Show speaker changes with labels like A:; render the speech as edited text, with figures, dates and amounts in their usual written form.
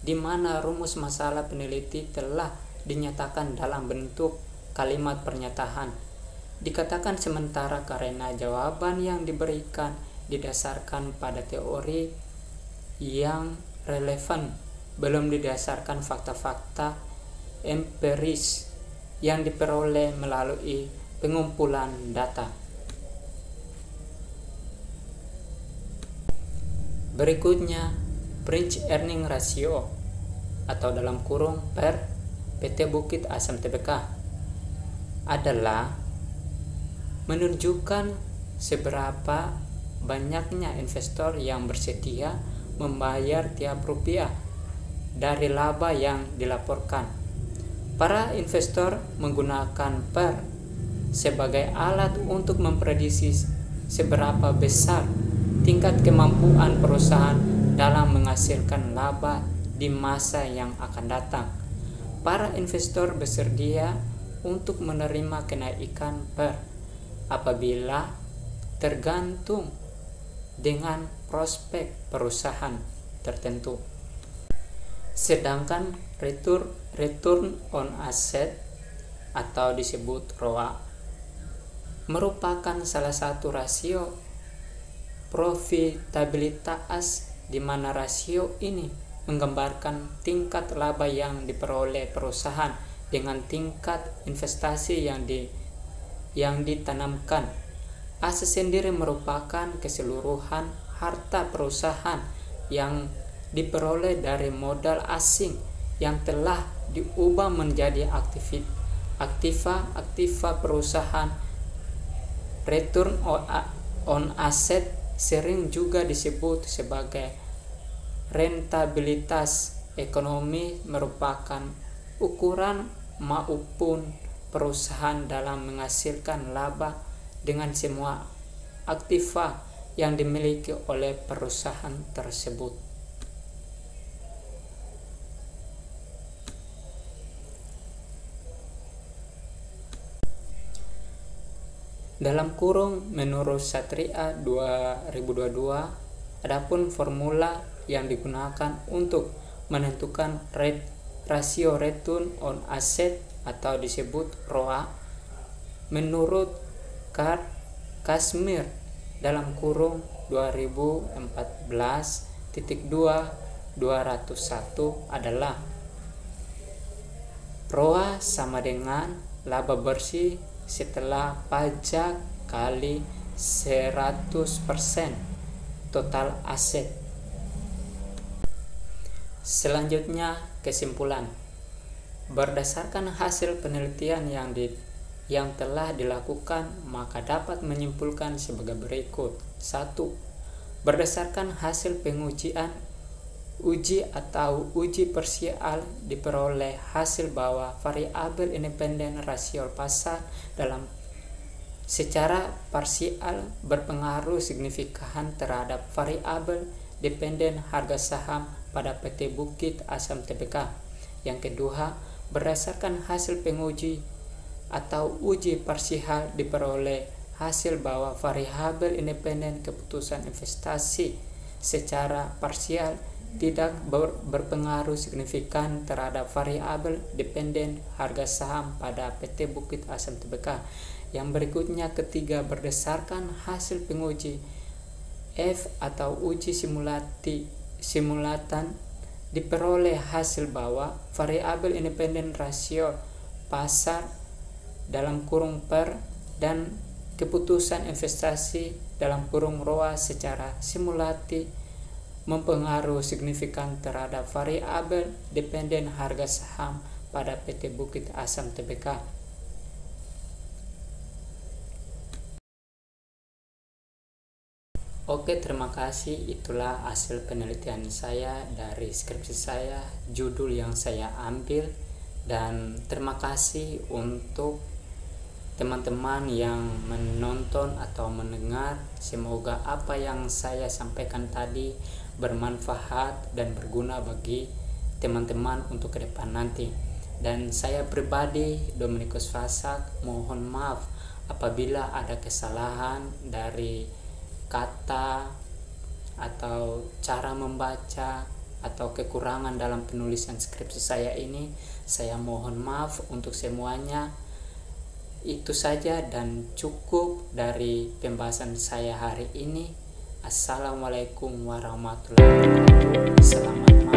A: di mana rumus masalah peneliti telah dinyatakan dalam bentuk kalimat pernyataan. Dikatakan sementara karena jawaban yang diberikan didasarkan pada teori yang relevan, belum didasarkan fakta-fakta empiris yang diperoleh melalui pengumpulan data. Berikutnya, Branch Earning Ratio atau dalam kurung PER PT Bukit Asam Tbk adalah menunjukkan seberapa banyaknya investor yang bersedia membayar tiap rupiah dari laba yang dilaporkan. Para investor menggunakan PER sebagai alat untuk memprediksi seberapa besar tingkat kemampuan perusahaan dalam menghasilkan laba di masa yang akan datang. Para investor bersedia untuk menerima kenaikan PER apabila tergantung dengan prospek perusahaan tertentu. Sedangkan return on asset atau disebut ROA merupakan salah satu rasio profitabilitas di mana rasio ini menggambarkan tingkat laba yang diperoleh perusahaan dengan tingkat investasi yang ditanamkan. Aset sendiri merupakan keseluruhan harta perusahaan yang diperoleh dari modal asing yang telah diubah menjadi aktiva perusahaan. Return on asset sering juga disebut sebagai rentabilitas ekonomi, merupakan ukuran maupun perusahaan dalam menghasilkan laba dengan semua aktiva yang dimiliki oleh perusahaan tersebut. Dalam kurung menurut Satria 2022, adapun formula yang digunakan untuk menentukan rasio return on asset atau disebut ROA menurut Kashmir dalam kurung 2014.2.201 adalah ROA sama dengan laba bersih setelah pajak kali 100% total aset. Selanjutnya, kesimpulan. Berdasarkan hasil penelitian yang telah dilakukan, maka dapat menyimpulkan sebagai berikut. 1. Berdasarkan hasil pengujian uji parsial diperoleh hasil bahwa variabel independen rasio pasar dalam secara parsial berpengaruh signifikan terhadap variabel dependen harga saham pada PT Bukit Asam Tbk. Yang kedua, berdasarkan hasil penguji uji parsial diperoleh hasil bahwa variabel independen keputusan investasi secara parsial tidak berpengaruh signifikan terhadap variabel dependen harga saham pada PT Bukit Asam Tbk. Yang berikutnya, ketiga, berdasarkan hasil penguji F atau uji simulatan diperoleh hasil bahwa variabel independen rasio pasar dalam kurung PER dan keputusan investasi dalam kurung ROA secara simulatif mempengaruhi signifikan terhadap variabel dependen harga saham pada PT Bukit Asam Tbk. Oke, terima kasih. Itulah hasil penelitian saya dari skripsi saya, judul yang saya ambil, dan terima kasih untuk teman-teman yang menonton atau mendengar. Semoga apa yang saya sampaikan tadi bermanfaat dan berguna bagi teman-teman untuk ke depan nanti. Dan saya pribadi, Dominikus Fasak, mohon maaf apabila ada kesalahan dari kata atau cara membaca atau kekurangan dalam penulisan skripsi saya ini, saya mohon maaf untuk semuanya. Itu saja dan cukup dari pembahasan saya hari ini. Assalamualaikum warahmatullahi wabarakatuh. Selamat